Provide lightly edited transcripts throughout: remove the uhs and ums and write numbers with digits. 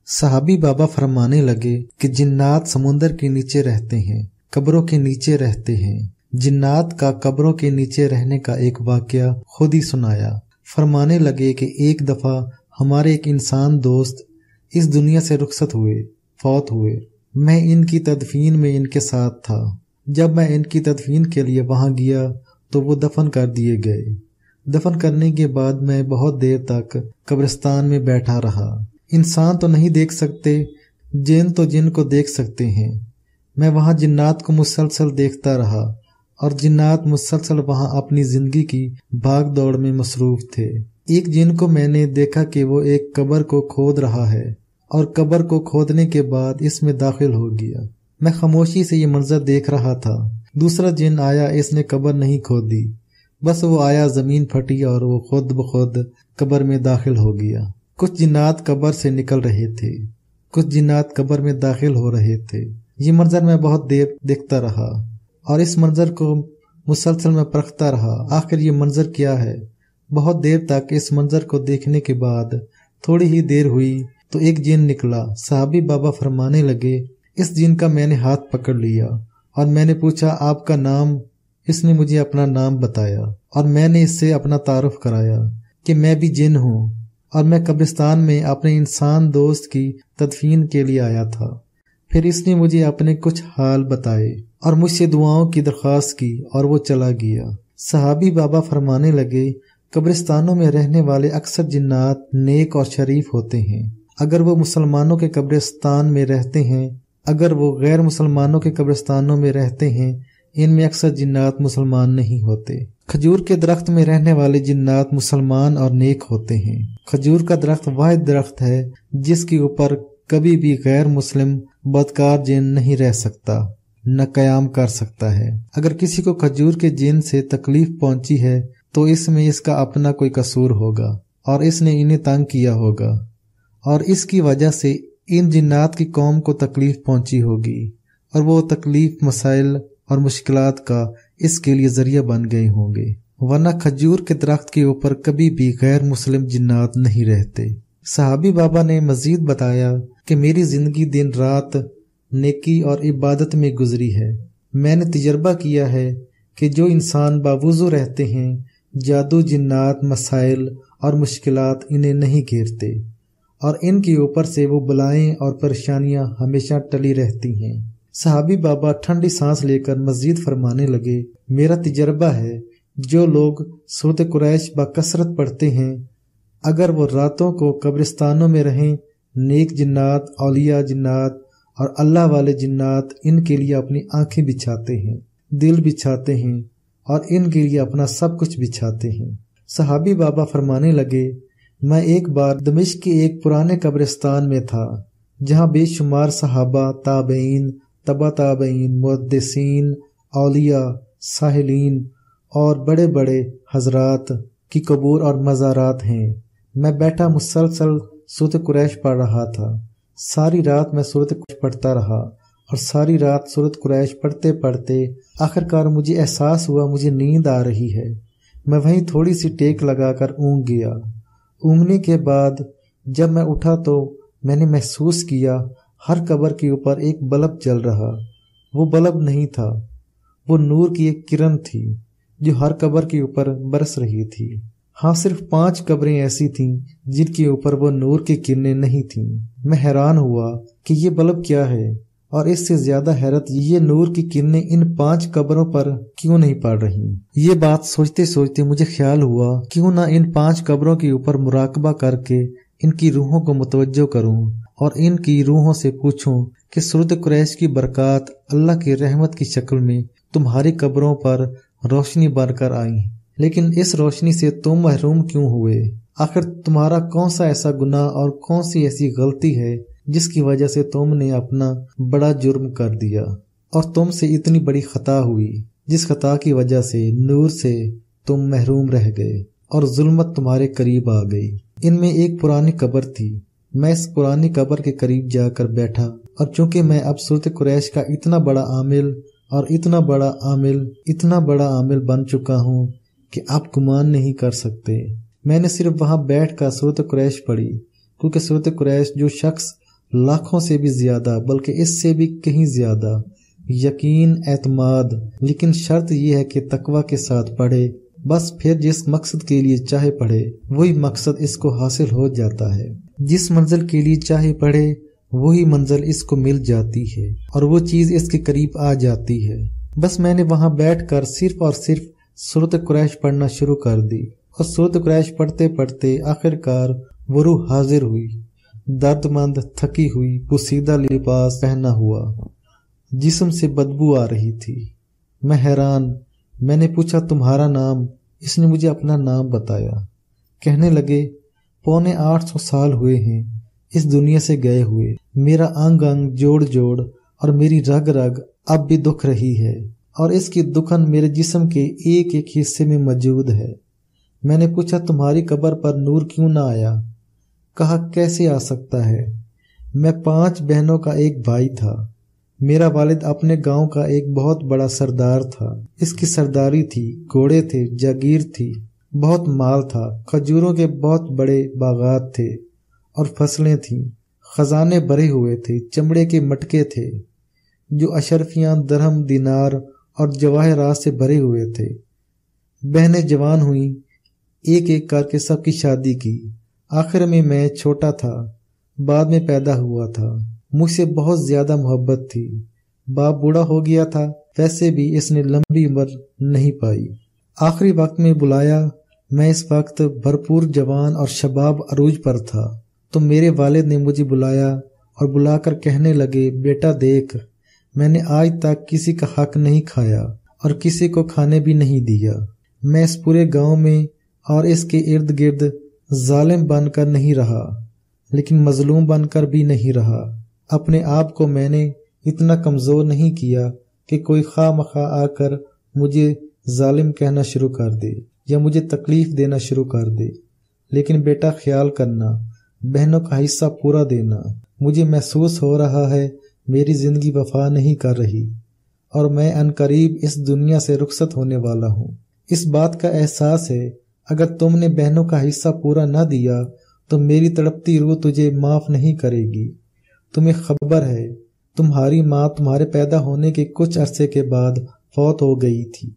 सहाबी बाबा फरमाने लगे कि जिन्नात समुंदर के नीचे रहते हैं, कब्रों के नीचे रहते हैं। जिन्नात का कब्रों के नीचे रहने का एक वाकया खुद ही सुनाया। फरमाने लगे कि एक दफा हमारे एक इंसान दोस्त इस दुनिया से रुखसत हुए, फौत हुए। मैं इनकी तदफीन में इनके साथ था। जब मैं इनकी तदफीन के लिए वहां गया तो वो दफन कर दिए गए। दफन करने के बाद मैं बहुत देर तक कब्रिस्तान में बैठा रहा। इंसान तो नहीं देख सकते, जिन तो जिन को देख सकते हैं। मैं वहां जिन्नात को मुसलसल देखता रहा और जिन्नात मुसलसल वहां अपनी जिंदगी की भाग दौड़ में मसरूफ थे। एक जिन को मैंने देखा कि वो एक कब्र को खोद रहा है और कब्र को खोदने के बाद इसमें दाखिल हो गया। मैं खामोशी से ये मंजर देख रहा था। दूसरा जिन आया, इसने कब्र नहीं खोदी, बस वो आया, जमीन फटी और वो खुद ब खुद कब्र में दाखिल हो गया। कुछ जिन्नात कब्र से निकल रहे थे, कुछ जिन्नात कब्र में दाखिल हो रहे थे। ये मंजर मैं बहुत देर देखता रहा और इस मंजर को मुसलसल में परखता रहा। आखिर ये मंजर क्या है? बहुत देर तक इस मंजर को देखने के बाद थोड़ी ही देर हुई तो एक जिन निकला। साहबी बाबा फरमाने लगे, इस जिन का मैंने हाथ पकड़ लिया और मैंने पूछा, आपका नाम? इसने मुझे अपना नाम बताया और मैंने इससे अपना तारुफ कराया कि मैं भी जिन हूँ और मैं कब्रिस्तान में अपने इंसान दोस्त की तदफीन के लिए आया था। फिर इसने मुझे अपने कुछ हाल बताए और मुझसे दुआओं की दरख्वास्त की और वो चला गया। सहाबी बाबा फरमाने लगे, कब्रिस्तानों में रहने वाले अक्सर जिन्नात नेक और शरीफ होते हैं। अगर वो मुसलमानों के कब्रिस्तान में रहते हैं, अगर वो गैर मुसलमानों के कब्रिस्तानों में रहते हैं, इनमें अक्सर जिन्नात मुसलमान नहीं होते। खजूर के दरख्त में रहने वाले जिन्नात मुसलमान और नेक होते हैं। खजूर का दरख्त वाहिद दरख्त है जिसके ऊपर कभी भी गैर मुस्लिम बदकार जिन नहीं रह सकता, न कयाम कर सकता है। अगर किसी को खजूर के जिन से तकलीफ पहुंची है तो इसमें इसका अपना कोई कसूर होगा और इसने इन्हें तंग किया होगा और इसकी वजह से इन जिन्नात की कौम को तकलीफ पहुंची होगी और वो तकलीफ, मसाइल और मुश्किलात का इसके लिए जरिया बन गए होंगे। वरना खजूर के दरख्त के ऊपर कभी भी गैर मुस्लिम जिन्नात नहीं रहते। सहाबी बाबा ने मजीद बताया कि मेरी जिंदगी दिन रात नेकी और इबादत में गुजरी है। मैंने तजर्बा किया है कि जो इंसान बावुज़ू रहते हैं, जादू, जिन्नात, मसाइल और मुश्किलात इन्हें नहीं घेरते और इनके ऊपर से वो बलाएं और परेशानियां हमेशा टली रहती हैं। सहाबी बाबा ठंडी सांस लेकर मजीद फरमाने लगे, मेरा तजर्बा है जो लोग सूरत कुरैश बकसरत पढ़ते हैं, अगर वो रातों को कब्रिस्तानों में रहें, नेक जिन्नात, औलिया जिन्नात और अल्लाह वाले जिन्नात इनके लिए अपनी आंखें बिछाते हैं, दिल बिछाते हैं और इनके लिए अपना सब कुछ बिछाते हैं। सहाबी बाबा फरमाने लगे, मैं एक बार दमिश्क के एक पुराने कब्रिस्तान में था जहां बेशुमार सहाबा, ताबईन, तबा ताबईन, मुहद्दिसीन, औलिया, साहिलीन और बड़े बड़े हजरात की कबूर और मज़ारात हैं। मैं बैठा मुसलसल सूरत कुरैश पढ़ रहा था। सारी रात मैं सूरत कुरैश पढ़ता रहा और सारी रात सूरत कुरैश पढ़ते पढ़ते आखिरकार मुझे एहसास हुआ मुझे नींद आ रही है। मैं वहीं थोड़ी सी टेक लगाकर ऊँग गया। ऊँगने के बाद जब मैं उठा तो मैंने महसूस किया हर कब्र के ऊपर एक बल्ब जल रहा। वो बल्ब नहीं था, वो नूर की एक किरण थी जो हर कब्र के ऊपर बरस रही थी। हाँ, सिर्फ 5 कब्रें ऐसी थीं जिनके ऊपर वो नूर की किरणें नहीं थीं। मैं हैरान हुआ कि ये बल्ब क्या है और इससे ज्यादा हैरत ये नूर की किरणें इन 5 कब्रों पर क्यों नहीं पड़ रही। ये बात सोचते सोचते मुझे ख्याल हुआ क्यों ना इन 5 कब्रों के ऊपर मुराकबा करके इनकी रूहों को मुतवज्जो करूं और इनकी रूहों से पूछूं कि सूरत कुरैश की बरकत अल्लाह की रहमत की शक्ल में तुम्हारी कब्रों पर रोशनी बनकर आई, लेकिन इस रोशनी से तुम महरूम क्यों हुए? आखिर तुम्हारा कौन सा ऐसा गुनाह और कौन सी ऐसी गलती है जिसकी वजह से तुमने अपना बड़ा जुर्म कर दिया और तुमसे इतनी बड़ी खता हुई, जिस खता की वजह से नूर से तुम महरूम रह गए और जुल्मत तुम्हारे करीब आ गई। इनमें एक पुरानी कब्र थी। मैं इस पुरानी कब्र के करीब जाकर बैठा और चूंकि मैं अब सूरत कुरैश का इतना बड़ा आमिल बन चुका हूँ कि आप गुमान नहीं कर सकते। मैंने सिर्फ वहां बैठ कर सूरत कुरैश पढ़ी, क्योंकि सूरत कुरैश जो शख्स लाखों से भी ज्यादा, बल्कि इससे भी कहीं ज्यादा यकीन, एतमाद। लेकिन शर्त यह है कि तकवा के साथ पढ़े। बस फिर जिस मकसद के लिए चाहे पढ़े वही मकसद इसको हासिल हो जाता है। जिस मंजिल के लिए चाहे पढ़े वही मंजिल इसको मिल जाती है और वो चीज इसके करीब आ जाती है। बस मैंने वहां बैठकर सिर्फ और सिर्फ सूरत कुरैश पढ़ना शुरू कर दी और सूरत कुरैश पढ़ते पढ़ते आखिरकार वो रूह हाजिर हुई, दर्दमंद, थकी हुई, पोसीदा लिबास पहना हुआ, जिस्म से बदबू आ रही थी। मैं हैरान। मैंने पूछा, तुम्हारा नाम? इसने मुझे अपना नाम बताया। कहने लगे, 750 साल हुए हैं इस दुनिया से गए हुए। मेरा अंग अंग, जोड़ जोड़ और मेरी रग रग अब भी दुख रही है और इसकी दुखन मेरे जिस्म के एक एक हिस्से में मौजूद है। मैंने पूछा, तुम्हारी कब्र पर नूर क्यों ना आया? कहा, कैसे आ सकता है? मैं 5 बहनों का एक भाई था। मेरा वालिद अपने गांव का एक बहुत बड़ा सरदार था। इसकी सरदारी थी, घोड़े थे, जागीर थी, बहुत माल था, खजूरों के बहुत बड़े बागात थे और फसलें थीं, खजाने भरे हुए थे, चमड़े के मटके थे जो अशरफियां, दरहम, दिनार और जवाहरात से भरे हुए थे। बहनें जवान हुई, एक एक करके सबकी शादी की। आखिर में मैं छोटा था, बाद में पैदा हुआ था। मुझसे बहुत ज्यादा मोहब्बत थी। बाप बूढ़ा हो गया था, वैसे भी इसने लंबी उम्र नहीं पाई। आखिरी वक्त में बुलाया। मैं इस वक्त भरपूर जवान और शबाब अरूज पर था तो मेरे वालिद ने मुझे बुलाया और बुलाकर कहने लगे, बेटा देख, मैंने आज तक किसी का हक नहीं खाया और किसी को खाने भी नहीं दिया। मैं इस पूरे गांव में और इसके इर्द गिर्द जालिम बनकर नहीं रहा, लेकिन मजलूम बनकर भी नहीं रहा। अपने आप को मैंने इतना कमजोर नहीं किया कि कोई खामखा आकर मुझे जालिम कहना शुरू कर दे या मुझे तकलीफ देना शुरू कर दे। लेकिन बेटा ख्याल करना, बहनों का हिस्सा पूरा देना। मुझे महसूस हो रहा है मेरी जिंदगी वफा नहीं कर रही और मैं अनकरीब इस दुनिया से रुखसत होने वाला हूँ। इस बात का एहसास है, अगर तुमने बहनों का हिस्सा पूरा न दिया तो मेरी तड़पती रूह तुझे माफ नहीं करेगी। तुम्हें खबर है, तुम्हारी माँ तुम्हारे पैदा होने के कुछ अरसे के बाद फौत हो गई थी।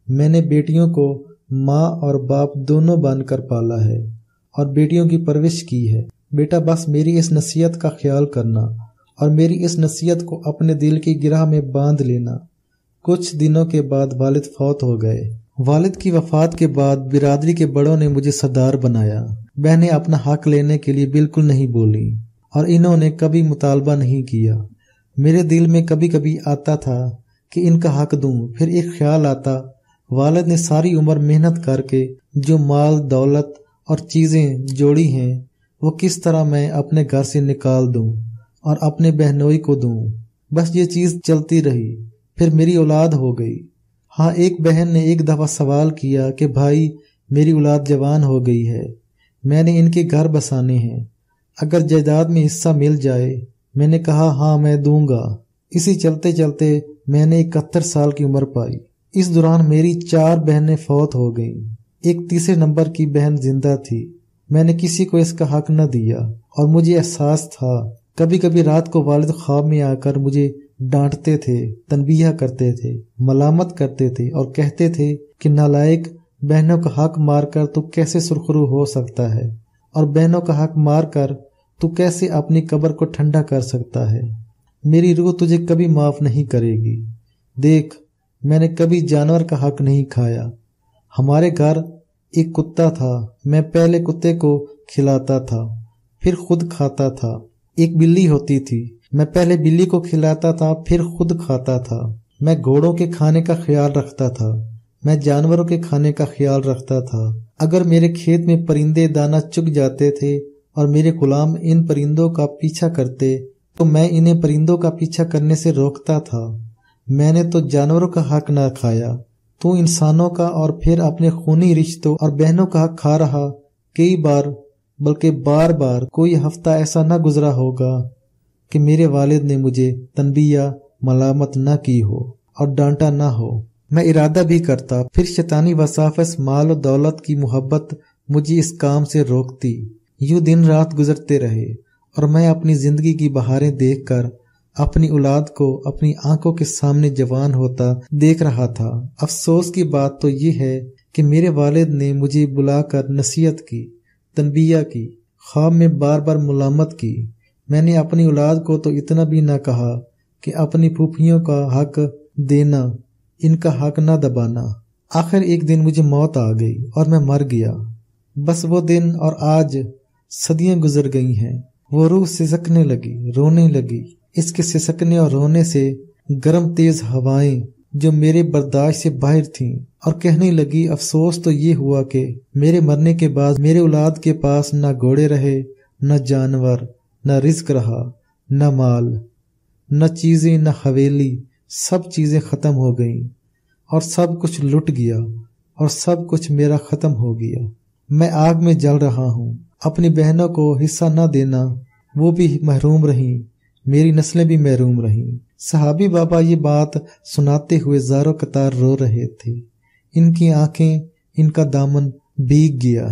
मैंने बेटियों को माँ और बाप दोनों बनकर पाला है और बेटियों की परवरिश की है। बेटा बस मेरी इस नसीहत का ख्याल करना और मेरी इस नसीहत को अपने दिल की गिरह में बांध लेना। कुछ दिनों के बाद वालिद फौत हो गए। वालिद की वफात के बाद बिरादरी के बड़ों ने मुझे सरदार बनाया। बहनें अपना हक लेने के लिए बिल्कुल नहीं बोली और इन्होंने कभी मुतालबा नहीं किया। मेरे दिल में कभी कभी आता था कि इनका हक दूं, फिर एक ख्याल आता, वालिद ने सारी उम्र मेहनत करके जो माल, दौलत और चीजें जोड़ी हैं वो किस तरह मैं अपने घर से निकाल दूं और अपने बहनोई को दूं। बस ये चीज चलती रही। फिर मेरी औलाद हो गई। हाँ, एक बहन ने एक दफा सवाल किया कि भाई मेरी औलाद जवान हो गई है, मैंने इनके घर बसाने हैं, अगर जायदाद में हिस्सा मिल जाए। मैंने कहा हाँ मैं दूंगा। इसी चलते चलते मैंने 71 साल की उम्र पाई। इस दौरान मेरी 4 बहनें फौत हो गईं। एक तीसरे नंबर की बहन जिंदा थी। मैंने किसी को इसका हक न दिया और मुझे एहसास था, कभी कभी रात को वालिद ख्वाब में आकर मुझे डांटते थे, तनबीह करते थे, मलामत करते थे और कहते थे कि नालायक, बहनों का हक मारकर तू कैसे सुरखरू हो सकता है और बहनों का हक मारकर तू कैसे अपनी कब्र को ठंडा कर सकता है। मेरी रूह तुझे कभी माफ नहीं करेगी। देख, मैंने कभी जानवर का हक नहीं खाया। हमारे घर एक कुत्ता था, मैं पहले कुत्ते को खिलाता था, फिर खुद खाता था। एक बिल्ली होती थी, मैं पहले बिल्ली को खिलाता था, फिर खुद खाता था। मैं घोड़ों के खाने का ख्याल रखता था, मैं जानवरों के खाने का ख्याल रखता था। अगर मेरे खेत में परिंदे दाना चुग जाते थे और मेरे गुलाम इन परिंदों का पीछा करते तो मैं इन्हें परिंदों का पीछा करने से रोकता था। मैंने तो जानवरों का हक न खाया, तू इंसानों का और फिर अपने खूनी रिश्तों और बहनों का हक खा रहा। कई बार, बल्कि बार बार, कोई हफ्ता ऐसा न गुजरा होगा कि मेरे वालिद ने मुझे तनबीह, मलामत न की हो और डांटा न हो। मैं इरादा भी करता, फिर शैतानी वसाफस, माल और दौलत की मोहब्बत मुझे इस काम से रोकती। यूं दिन रात गुजरते रहे और मैं अपनी जिंदगी की बहारें देखकर अपनी औलाद को अपनी आंखों के सामने जवान होता देख रहा था। अफसोस की बात तो ये है कि मेरे वालिद ने मुझे बुलाकर नसीहत की, तनबीह की, ख्वाब में बार बार मुलामत की। मैंने अपनी औलाद को तो इतना भी ना कहा कि अपनी फूफियों का हक देना, इनका हक ना दबाना। आखिर एक दिन मुझे मौत आ गई और मैं मर गया। बस वो दिन और आज सदियां गुजर गई हैं। वो रूह सिसकने लगी, रोने लगी। इसके सिसकने और रोने से गर्म तेज हवाएं जो मेरे बर्दाश्त से बाहर थीं और कहने लगी, अफसोस तो ये हुआ कि मेरे मरने के बाद मेरे औलाद के पास न घोड़े रहे, न जानवर, न रिज्क रहा, न माल, न चीजें, न हवेली। सब चीजें खत्म हो गईं और सब कुछ लुट गया और सब कुछ मेरा खत्म हो गया। मैं आग में जल रहा हूँ। अपनी बहनों को हिस्सा न देना, वो भी महरूम रहीं, मेरी नस्लें भी महरूम रहीं। सहाबी बाबा ये बात सुनाते हुए ज़ारो कतार रो रहे थे। इनकी आंखें, इनका दामन भीग गया।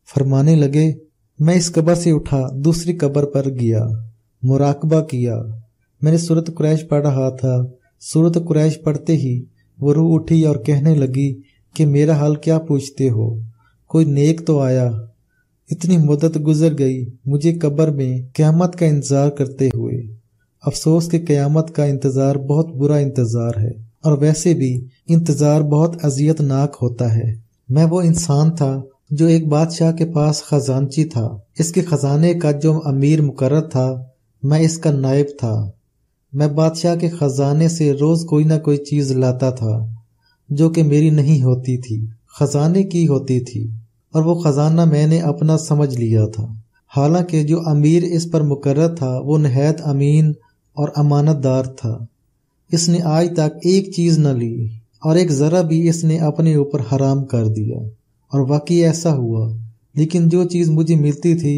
फरमाने लगे, मैं इस कब्र से उठा, दूसरी कब्र पर गया, मुराकबा किया। मैंने सूरत कुरैश पढ़ रहा था। सूरत कुरैश पढ़ते ही वो रूह उठी और कहने लगी कि मेरा हाल क्या पूछते हो, कोई नेक तो आया। इतनी मुद्दत गुजर गई मुझे कब्र में क़यामत का इंतजार करते हुए। अफसोस के क़यामत का इंतजार बहुत बुरा इंतजार है और वैसे भी इंतजार बहुत अजियतनाक होता है। मैं वो इंसान था जो एक बादशाह के पास खजानची था। इसके खजाने का जो अमीर मुकर्रर था, मैं इसका नायब था। मैं बादशाह के खजाने से रोज कोई ना कोई चीज लाता था जो कि मेरी नहीं होती थी, खजाने की होती थी, और वो खजाना मैंने अपना समझ लिया था। हालांकि जो अमीर इस पर मुकर्रर था वो निहायत अमीन और अमानतदार था। इसने आज तक एक चीज न ली और एक जरा भी इसने अपने ऊपर हराम कर दिया, और वाकई ऐसा हुआ। लेकिन जो चीज मुझे मिलती थी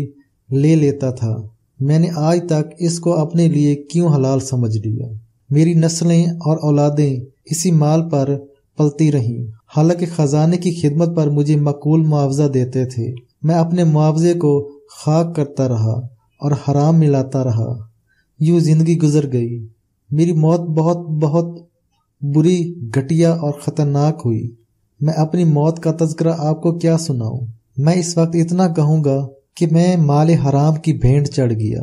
ले लेता था। मैंने आज तक इसको अपने लिए क्यों हलाल समझ लिया। मेरी नस्लें और औलादें इसी माल पर पलती रहीं। हालांकि खजाने की खिदमत पर मुझे माकूल मुआवजा देते थे। मैं अपने मुआवजे को खाक करता रहा और हराम मिलाता रहा। यूं जिंदगी गुजर गई। मेरी मौत बहुत बहुत बुरी, घटिया और खतरनाक हुई। मैं अपनी मौत का तज़किरा आपको क्या सुनाऊं। मैं इस वक्त इतना कहूंगा कि मैं माले हराम की भेंट चढ़ गया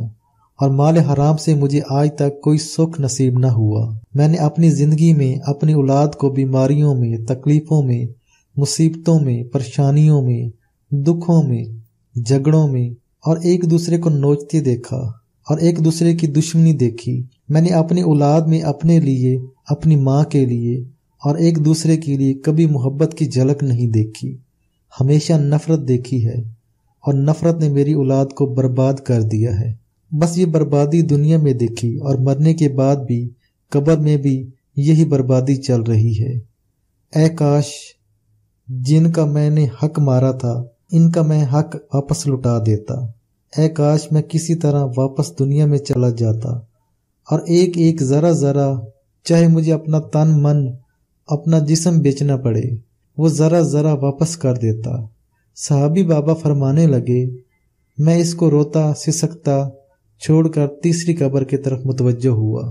और माले हराम से मुझे आज तक कोई सुख नसीब न हुआ। मैंने अपनी जिंदगी में अपनी औलाद को बीमारियों में, तकलीफों में, मुसीबतों में, परेशानियों में, दुखों में, झगड़ों में और एक दूसरे को नोचते देखा और एक दूसरे की दुश्मनी देखी। मैंने अपनी औलाद में अपने लिए, अपनी माँ के लिए और एक दूसरे के लिए कभी मोहब्बत की झलक नहीं देखी। हमेशा नफरत देखी है और नफरत ने मेरी औलाद को बर्बाद कर दिया है। बस ये बर्बादी दुनिया में देखी और मरने के बाद भी कब्र में भी यही बर्बादी चल रही है। ऐ काश जिनका मैंने हक मारा था इनका मैं हक वापस लुटा देता। ऐ काश मैं किसी तरह वापस दुनिया में चला जाता और एक एक जरा जरा, चाहे मुझे अपना तन मन, अपना जिस्म बेचना पड़े, वो जरा जरा वापस कर देता। सहाबी बाबा फरमाने लगे, मैं इसको रोता सिसकता छोड़कर तीसरी कब्र की तरफ मुतवज्जो हुआ।